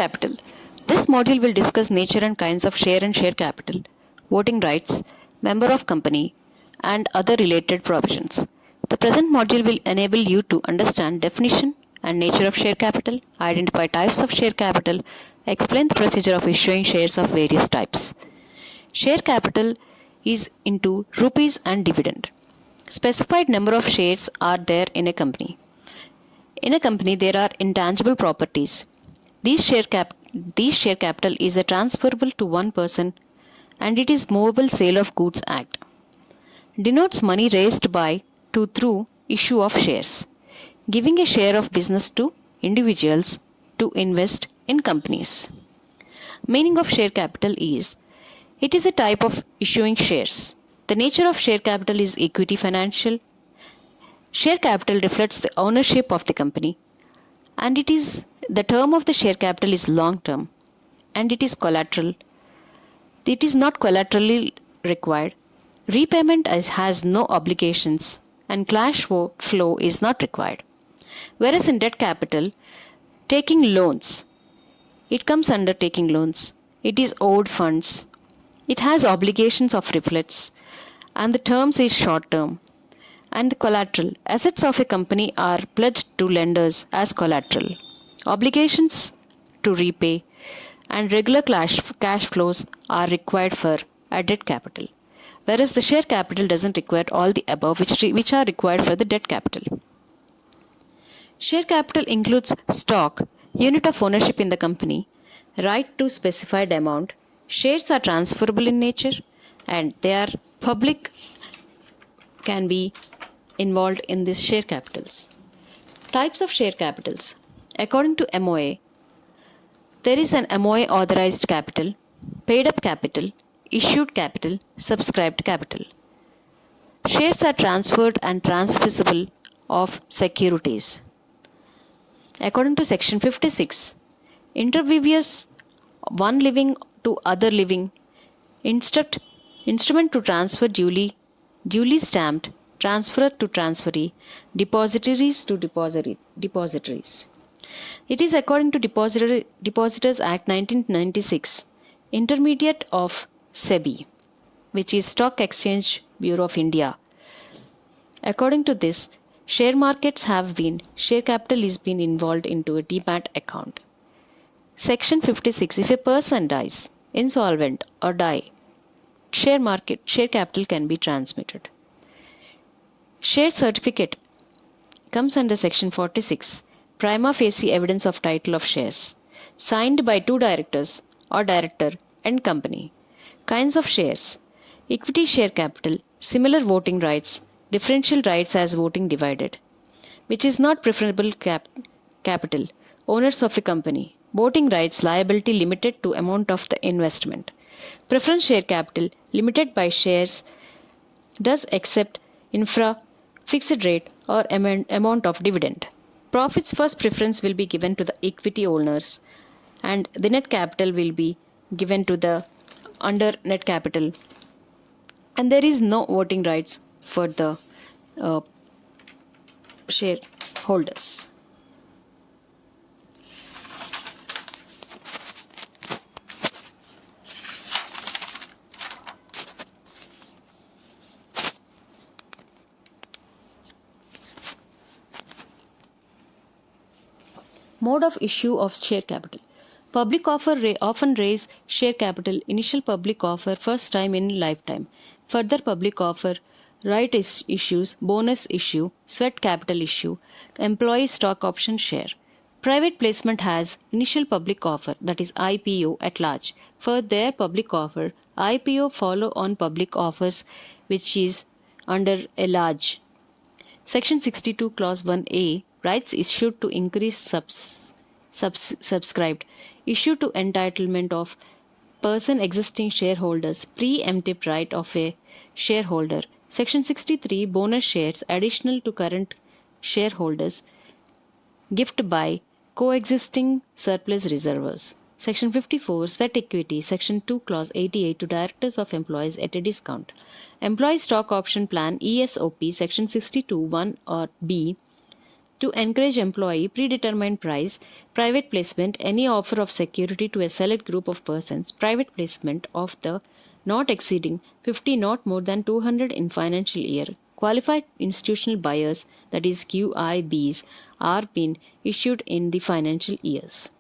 capital. This module will discuss nature and kinds of share and share capital, voting rights, member of company, and other related provisions. The present module will enable you to understand definition and nature of share capital, identify types of share capital, explain the procedure of issuing shares of various types. Share capital is into rupees and dividend. Specified number of shares are there in a company. In a company, there are intangible properties. These share capital is a transferable to one person, and it is movable sale of goods act. Denotes money raised by to through issue of shares, giving a share of business to individuals to invest in companies. Meaning of share capital is it is a type of issuing shares. The nature of share capital is equity financial. Share capital reflects the ownership of the company, and it is the term of the share capital is long term, and it is collateral. It is not collaterally required. Repayment has no obligations, and cash flow is not required. Whereas in debt capital, taking loans, it comes under taking loans. It is owed funds. It has obligations of reflects, and the terms is short term. And the collateral. Assets of a company are pledged to lenders as collateral. Obligations to repay and regular cash flows are required for a debt capital. Whereas the share capital doesn't require all the above which are required for the debt capital. Share capital includes stock, unit of ownership in the company, right to specified amount, shares are transferable in nature, and they are public can be involved in these share capitals. Types of share capitals. According to MOA, there is an MOA authorized capital, paid up capital, issued capital, subscribed capital. Shares are transferred and transmissible of securities. According to section 56, interviews one living to other living, instrument to transfer duly stamped, transferor to transferee, depositories to depositories. It is according to Depositors Act 1996, intermediate of SEBI, which is Stock Exchange Bureau of India. According to this, share capital is been involved into a demat account. Section 56, if a person dies, insolvent or die, share capital can be transmitted. Share certificate comes under section 46, prima facie evidence of title of shares, signed by two directors or director and company. Kinds of shares: equity share capital, similar voting rights, differential rights as voting divided, which is not preferable capital, owners of a company, voting rights liability limited to amount of the investment. Preference share capital, limited by shares, does accept fixed rate or amount of dividend. Profits first preference will be given to the equity owners, and the net capital will be given to the under net capital, and there is no voting rights for the shareholders. Mode of issue of share capital. Public offer often raise share capital. Initial public offer first time in lifetime. Further public offer, right issues, bonus issue, sweat capital issue, employee stock option share. Private placement has initial public offer, that is IPO at large. For their public offer, IPO follow on public offers which is under a large. Section 62 clause 1A, rights issued to increase subscribed, issued to entitlement of person existing shareholders, preemptive right of a shareholder. Section 63, bonus shares additional to current shareholders, gift by coexisting surplus reserves. Section 54, sweat equity. Section 2, clause 88, to directors of employees at a discount. Employee stock option plan ESOP. Section 62, 1 or B, To encourage employee predetermined price, private placement, any offer of security to a select group of persons, private placement of the not exceeding 50 not more than 200 in financial year. Qualified institutional buyers, that is QIBs, are being issued in the financial years.